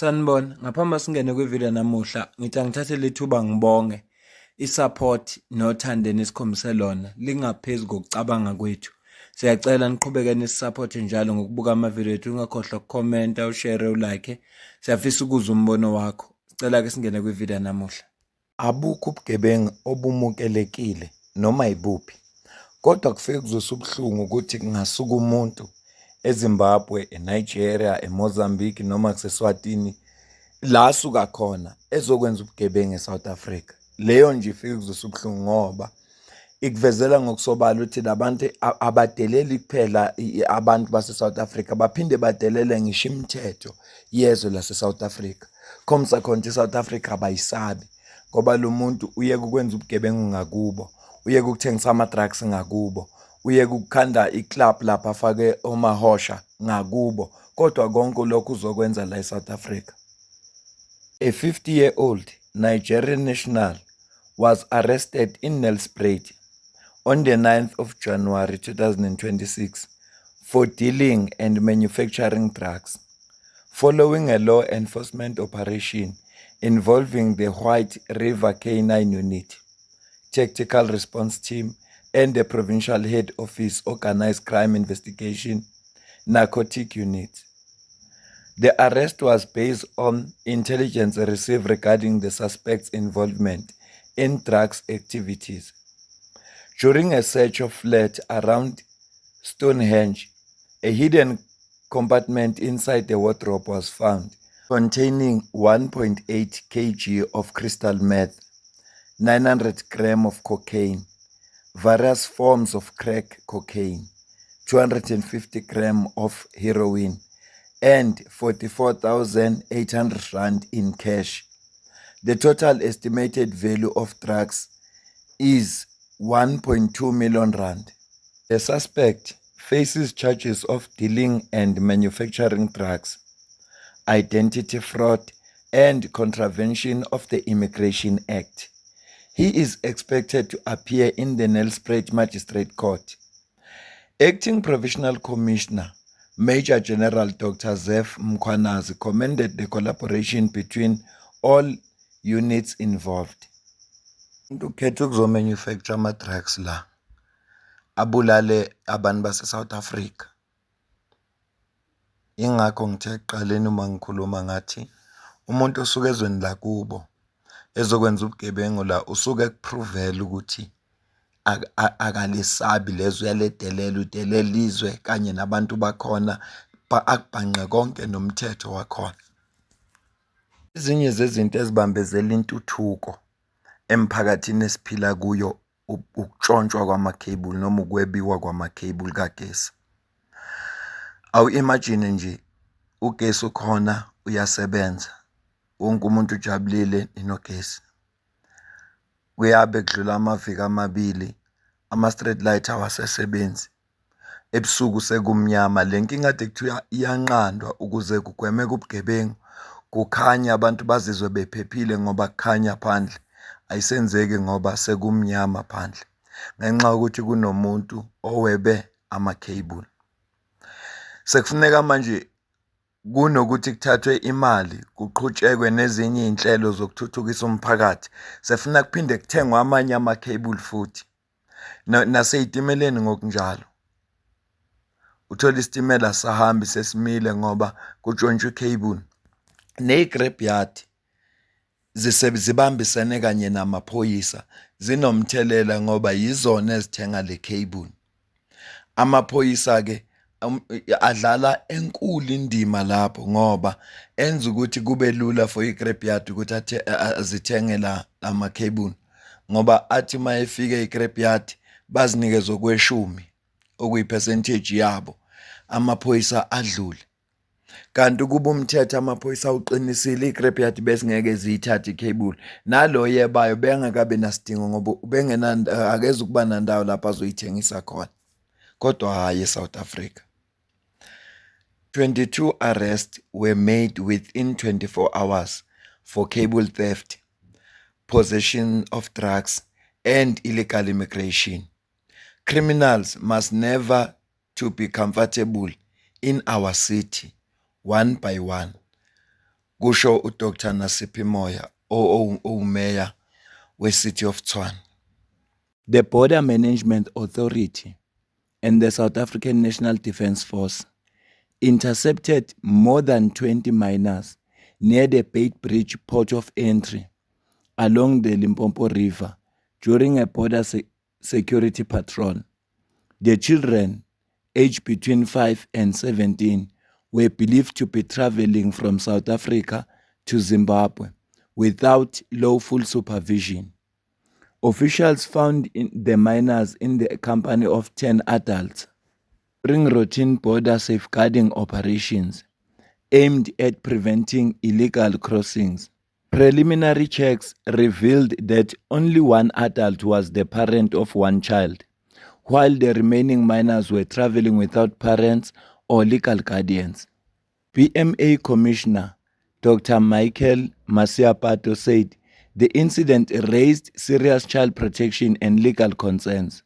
Sanibona, ngaphambi singene kwividiyo namuhla, ngithi angithathe lethuba ngibonge i-support nothando enikhombise lona lingaphezu kokucabanga kwethu. Siyacela niqhubeke nisiphote njalo ngokubuka amavidiyo ethu, ungakhohlwa ukukhomenta, ushare, ulike. Siyafisa ukuzwa umbono wakho. Sicela ke singene kwividiyo namuhla. Abukho ubugebengu obumukelekile noma ibuphi, kodwa kufike kuzwisa ubuhlungu ukuthi kungasuka umuntu eZimbabwe, eNigeria, eMozambique noma kuseSwatini la asuka khona ezokwenza ubugebengu eSouth Africa. Leyo nje ifike kuzwisa ubuhlungu ngoba ikuvezela ngokusobala ukuthi labantu abadeleli kuphela abantu base-South Africa, baphinde badelele ngisho imithetho yezwe lase-South Africa. Khomsa khona i-South Africa abayisabi ngoba lo muntu uyeke ukwenza ubugebengu ngakubo, uyeke ukuthengisa ama-drugs ngakubo, uyeke ukukhanda i-club lapha afake omahosha ngakubo, kodwa konke lokhu uzokwenza la eSouth Africa. A 50-year-old Nigerian national was arrested in Nelspruit on the 9th of January 2026 for dealing and manufacturing drugs, following a law enforcement operation involving the White River K9 Unit, Tactical Response Team, and the Provincial Head Office Organized Crime Investigation Narcotic Unit. The arrest was based on intelligence received regarding the suspect's involvement in drugs activities. During a search of flat around Stonehenge, a hidden compartment inside the wardrobe was found, containing 1.8 kg of crystal meth, 900 grams of cocaine, various forms of crack cocaine, 250 grams of heroin, and 44,800 rand in cash. The total estimated value of drugs is 1.2 million rand. The suspect faces charges of dealing and manufacturing drugs, identity fraud, and contravention of the Immigration Act. He is expected to appear in the Nelspruit Magistrate Court. Acting Provincial Commissioner Major General Dr. Zef Mkhwanazi commended the collaboration between all units involved. Ukhetha ukuzomanufacture ama-drugs la abulale abantu base-South Africa. Ingakho ngithe ekuqaleni uma ngikhuluma ngathi umuntu osuke ezweni lakubo ezokwenza ubugebengu la usuke ekupruvela ukuthi akalisabi lezwe, uyaledelela, udelela izwe kanye nabantu bakhona, akubhanqe konke nomthetho wakhona. Ezinye zezinto ezibambezela intuthuko emphakathini esiphila kuyo ukutshontshwa kwamakhebuli noma ukwebiwa kwamakhebuli kagesi. Awu-imagine nje ugesi ukhona, uyasebenza, wonke umuntu ujabulile inogesi. Kuyabe kudlula amaviki amabili, ama-street light awasesebenzi, ebusuku sekumnyama. Le nkinga kade kuthiwa iyanqandwa ukuze kugwemeke ubugebengu, kukhanya abantu bazizwe bephephile ngoba kukhanya phandle, ayisenzeki ngoba sekumnyama phandle ngenxa yokuthi kunomuntu owebe amakhebuli. Sekufuneka manje kunokuthi kuthathwe imali kuqhutshekwe nezinye iy'nhlelo zokuthuthukisa umphakathi, sefuna kuphinde kuthengwe amanye amakhebuli futhi nasey'timeleni ngokunjalo. Uthola isitimela sahambi sesimile ngoba kutshontshwe ikhebuli. Ney'grebheyadi zibambisene kanye namaphoyisa zinomthelela ngoba yizona ezithenga le khebuli. Amaphoyisa-ke adlala enkulu indima lapho ngoba enza ukuthi kube lula for igrebheyadi ukuthi azithenge la amakhebuli, ngoba athi uma efika igrebheyadi bazinikeze okweshumi okuyi-percentage yabo, amaphoyisa adlule. Kanti kuba umthetho amaphoyisa awuqinisile, igrebheyadi bese ngeke ziyithathe ikhebuli, nalo yebayo bengakabe nasidingo ngoba akeze ukuba nandawo lapho azoyithengisa khona, kodwa hhayi eSouth Africa. 22 arrests were made within 24 hours for cable theft, possession of drugs, and illegal immigration. Criminals must never to be comfortable in our city, one by one. kusho uDr Nasiphi Moya umeya weCity of Tshwane. The Border Management Authority and the South African National Defence Force intercepted more than 20 miners near the Beit Bridge port of entry along the Limpopo River during a border security patrol. The children, aged between 5 and 17, were believed to be traveling from South Africa to Zimbabwe without lawful supervision. Officials found the miners in the company of 10 adults during routine border safeguarding operations aimed at preventing illegal crossings. Preliminary checks revealed that only one adult was the parent of one child, while the remaining minors were traveling without parents or legal guardians. BMA Commissioner Dr. Michael Masiapato said the incident raised serious child protection and legal concerns.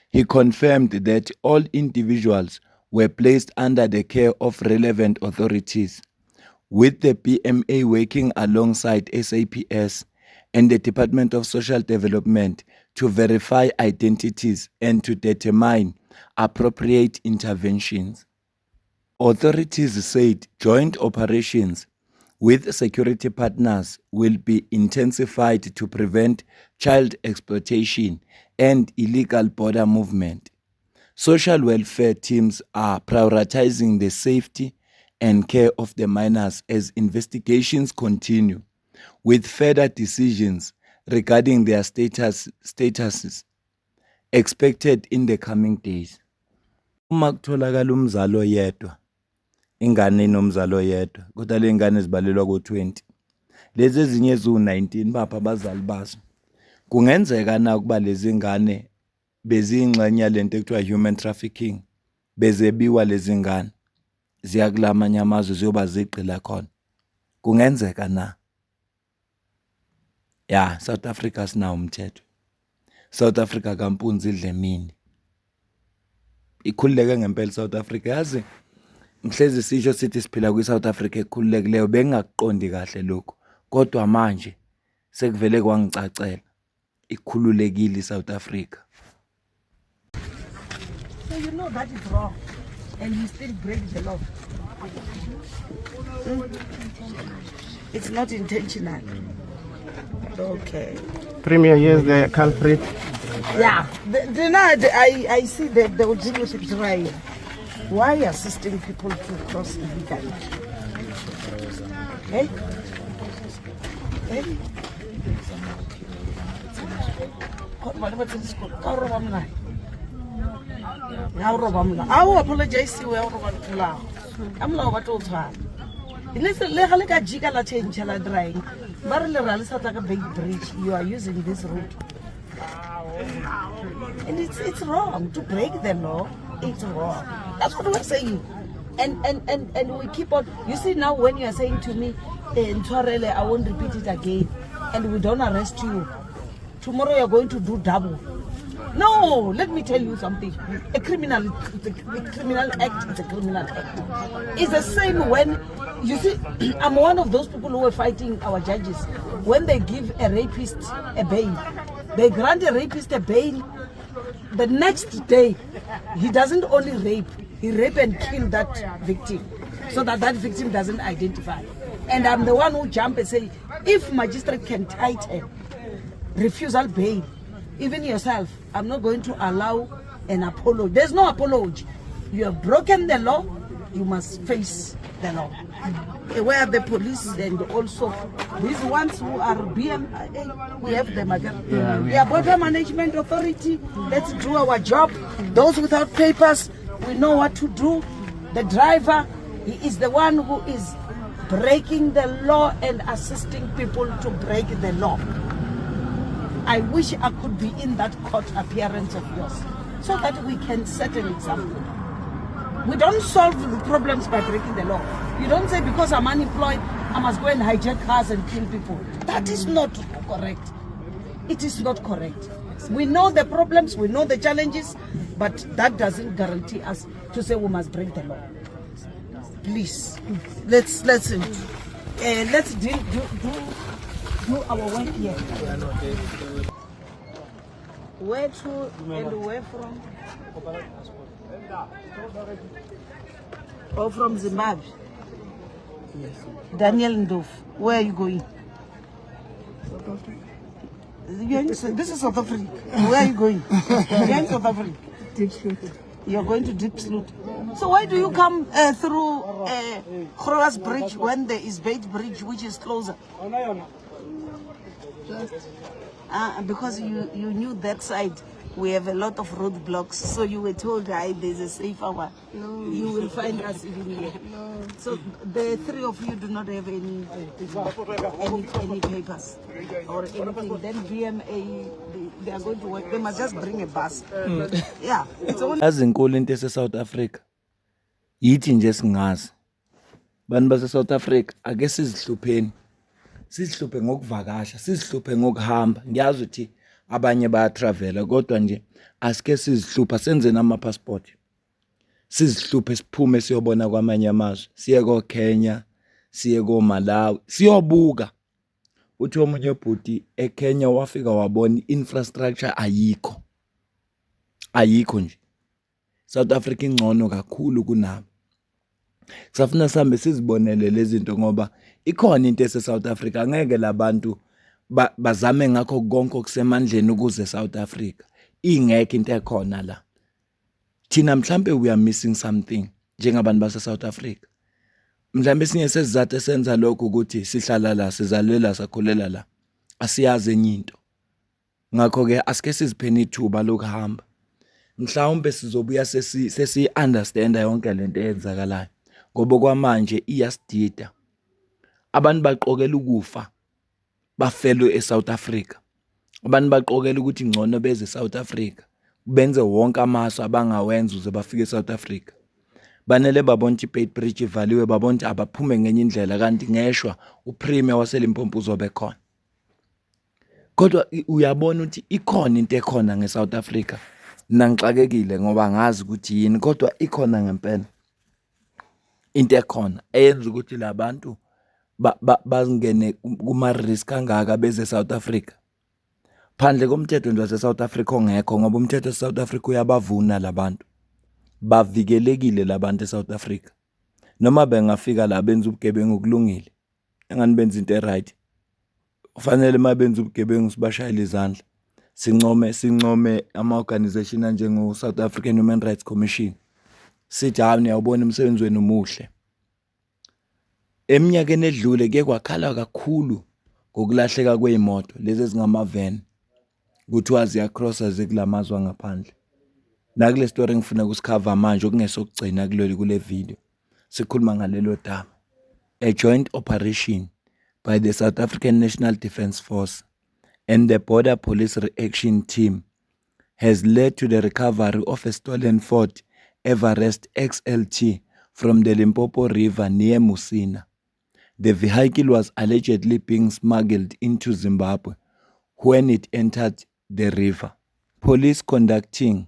He confirmed that all individuals were placed under the care of relevant authorities, with the BMA working alongside SAPS and the Department of Social Development to verify identities and to determine appropriate interventions. Authorities said joint operations with security partners will be intensified to prevent child exploitation and illegal border movement. Social welfare teams are prioritizing the safety and care of the minors as investigations continue, with further decisions regarding their statuses expected in the coming days. Uma kutholakala umzali oyedwa, ingane inomzali oyedwa, kodwa le ngane zibalelwa ku-20. Lezi ezinye eziwu-19 bapha abazali bazo. Kungenzeka na ukuba lezi ngane beziyingxenye yalento ekuthiwa human trafficking, bezebiwa lezi ngane ziya kulamanye amazwe ziyoba zigqila khona. Kungenzeka na? Ya, South Africa sinawo umthetho. South Africa kampunzi idle mini. Ikhululeke ngempela South Africa. Yazi ngihlezi sisho sithi siphila kwi-South Africa ekhululekileyo, bengingakuqondi kahle lokho. Kodwa manje sekuvele kwangicacela ikhululekile iSouth Africa. So you know that is wrong, and you still break the law. It's not intentional. Okay. Premier, here's the culprit. Yeah. I see that they will deal with it right. Why assisting people to cross illegally? Hey? Hey? I will apologize to you. I'm not what all time. Listen, let her jiggle a change a drying. Barrel South like a big bridge. You are using this route. And it's wrong to break the law. It's wrong. That's what we're saying. And we keep on. You see now when you are saying to me, in Tshwarele, I won't repeat it again, and we don't arrest you. Tomorrow you're going to do double. No, let me tell you something. A criminal act is a criminal act. It's the same when, you see, I'm one of those people who are fighting our judges. When they give a rapist a bail, they grant a rapist a bail. The next day, he doesn't only rape, he rape and kill that victim so that that victim doesn't identify. And I'm the one who jump and say, if magistrate can tighten refusal bail, even yourself, I'm not going to allow an apology. There's no apology. You have broken the law, you must face the law. Where are the police and also these ones who are BMA, we have them again. Yeah, Border Management Authority, let's do our job. Those without papers, we know what to do. The driver, he is the one who is breaking the law and assisting people to break the law. I wish I could be in that court appearance of yours so that we can set an example. We don't solve the problems by breaking the law. You don't say because I'm unemployed, I must go and hijack cars and kill people. That is not correct. It is not correct. We know the problems, we know the challenges, but that doesn't guarantee us to say we must break the law. Please, let's let's do our work here. Where to and where from? Oh, from Zimbabwe. Daniel Ndov, where are you going? This is South Africa. Where are you going? You're in South Africa. Deep Sloot. You're going to Deep Sloot. So why do you come through Growers Bridge when there is Bait Bridge, which is closer? Because you knew that side we have a lot of roadblocks, so you were told there's a safer one. No. You will find us even here. No. So the three of you do not have any papers or anything. Then BMA, they are going to work. They must just bring a bus. Yeah. So Azinkulu into ese-South Africa yithi nje singazi bantu base-South Africa ake sizihlupheni sizihluphe ngokuvakasha sizihluphe ngokuhamba ngiyazi ukuthi abanye bayatravela kodwa nje asike sizihlupha senze nama-passport sizihluphe siphume siyobona kwamanye amazwe siye ko-Kenya siye ko-Malawi siyobuka uthi omunye ubhuti eKenya wafika wabona infrastructure ayikho nje South Africa ingcono kakhulu kunabo kusafuna sihambe sizibonele lezi zinto ngoba ikhona into ese-South Africa angeke labantu bazame ngakho konke okusemandleni ukuze South Africa ingekho into ekhona la thina mhlambe we are missing something njengabantu base-South Africa mhlambe sinye sesizathu esenza lokho ukuthi sihlala la sizalela sakhulela la asiyazi enye into ngakho ke asike sizipheni ithuba lokuhamba mhlawumbe sizobuya sesi understand yonke lento eyenzakalayo ngoba kwamanje iyasidida abantu baqokela ukufa bafelo eSouth Africa abantu baqokela ukuthi ngcono beze eSouth Africa benze wonke amaso abangawenza uze bafike eSouth Africa banele babona iBait Bridge ivaliwe babona abaphume ngenye indlela kanti ngeshwa uPremier waseLimpopo uzobe khona kodwa uyabona ukuthi ikhona into ekhona ngeSouth Africa nangixakekile ngoba ngazi ukuthi yini kodwa ikhona ngempela into ekhona eyenza ukuthi labantu bazingene kuma risk kangaka beze South Africa phandle komthetho nje waseSouth Africa ongekho ngoba umthetho waseSouth Africa uyabavuna labantu bavikelekile labantu eSouth Africa noma bengafika la benza ubugebengu okulungile engani benza into eright kufanele mabenza ubugebengu sibashayile izandla sincome ama-organization anjengo South African Human Rights Commission sithi hayi niyawubona umsebenzi wenu muhle eminyakeni edlule ke kwakhala kakhulu ngokulahleka kweimoto lezi ezingamavan kuthiwa ziyacrossa zekulamazwe ngaphandle nakule story ngifuna ukusikhava manje okungesokugcina kule video sikhuluma ngalelo daba a joint operation by the South African National Defence Force and the Border Police Reaction Team has led to the recovery of a stolen Ford Everest XLT from the Limpopo River near Musina. The vehicle was allegedly being smuggled into Zimbabwe when it entered the river. Police conducting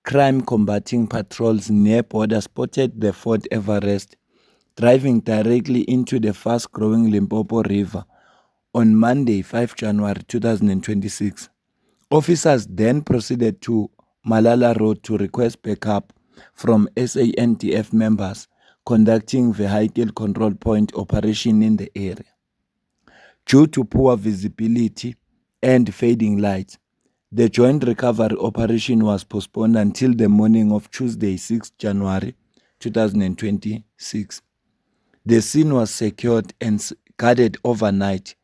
crime-combating patrols near border spotted the Ford Everest driving directly into the fast-growing Limpopo River on Monday, 5 January 2026. Officers then proceeded to Malala Road to request backup from SANDF members conducting vehicle control point operation in the area. Due to poor visibility and fading lights, the joint recovery operation was postponed until the morning of Tuesday, 6 January 2026. The scene was secured and guarded overnight.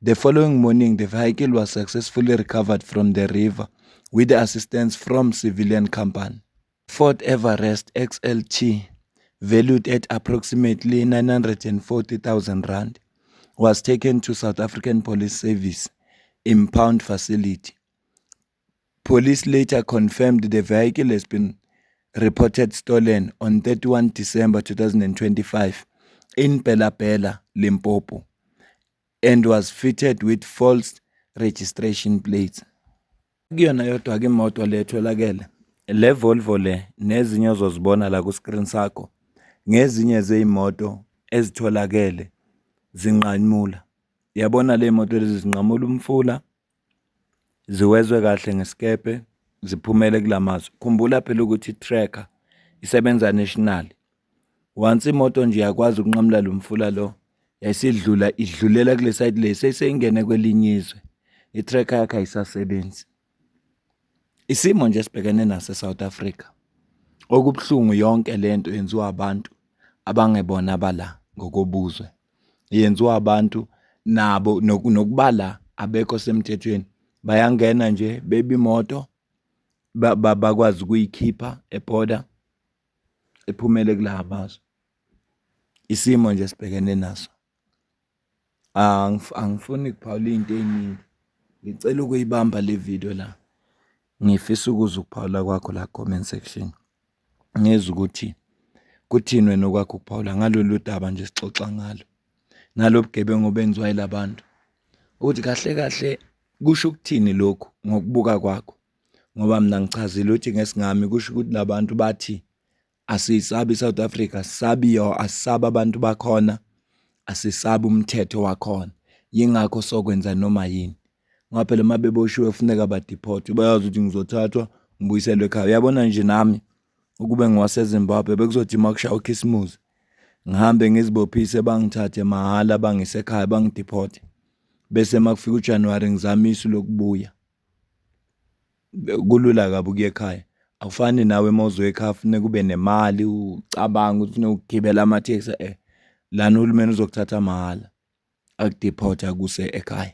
The following morning, the vehicle was successfully recovered from the river with assistance from civilian company. Ford Everest XLT, valued at approximately 940,000 rand, was taken to South African Police Service impound facility. Police later confirmed the vehicle has been reported stolen on 31 December 2025 in Pelapela, Limpopo, and was fitted with false registration plates. Kuyona yodwa ke imoto letholakele le Volvo le nezinye ozozibona la ku screen sakho ngezinye zeimoto ezitholakele zinqamula. Yabona le moto lezi zinqamula umfula, ziwezwe kahle ngesikepe, ziphumele kulamazwe. Khumbula phela ukuthi i-tracker isebenza national. Once imoto nje yakwazi ukunqamula lo mfula lo, idlulela kule side le, seyingene kwelinye izwe. I-tracker yakhe ayisasebenzi. Isimo nje sibhekene naso eSouth Africa. Okubuhlungu yonke lento yenziwa abantu abangebona abala ngokobuzwe. Yenziwa abantu nabo nokubala abekho semthethweni. Bayangena nje bebe imoto bakwazi ukuyikhipha eborder ephumele kula amazwe. Isimo nje sibhekene naso. Angifuni ukuphawula into eziningi. Ngicela ukuyibamba le video la. Ngifisa ukuzwa ukuphawula kwakho la comment section. Ngezwe ukuthi kuthinwe nokwakho ukuphawula ngalolu daba nje sixoxa ngalo. Nalobugebengu benziwa yilabantu. Uthi kahle kahle kusho ukuthini lokhu ngokubuka kwakho? Ngoba mina ngichazile ukuthi ngesingami kusho ukuthi labantu bathi asisabi iSouth Africa, asisaba abantu bakhona, asisabi umthetho wakhona. Yingakho sokwenza noma yini. Ngoba phela mabeboshiwe kufuneka badeport. Bayazi ukuthi ngizothathwa ngibuyiselwe ekhaya. Uyabona nje nami ukube ngiwaseZimbabwe bekuzothi makushaya uKhisimusi ngihambe ngizibophise bangithathe mahala bangisekhaya bangideport. Bese makufika uJanuary ngizamisa lokubuya. Kulula kabi ukuya ekhaya. Awufani nawe mawuzoya ekhaya kufuneka kube nemali ucabanga ukuthi ufuna ukugibela amatheksi lana uhulumeni uzokuthatha mahala akudeport akuse ekhaya.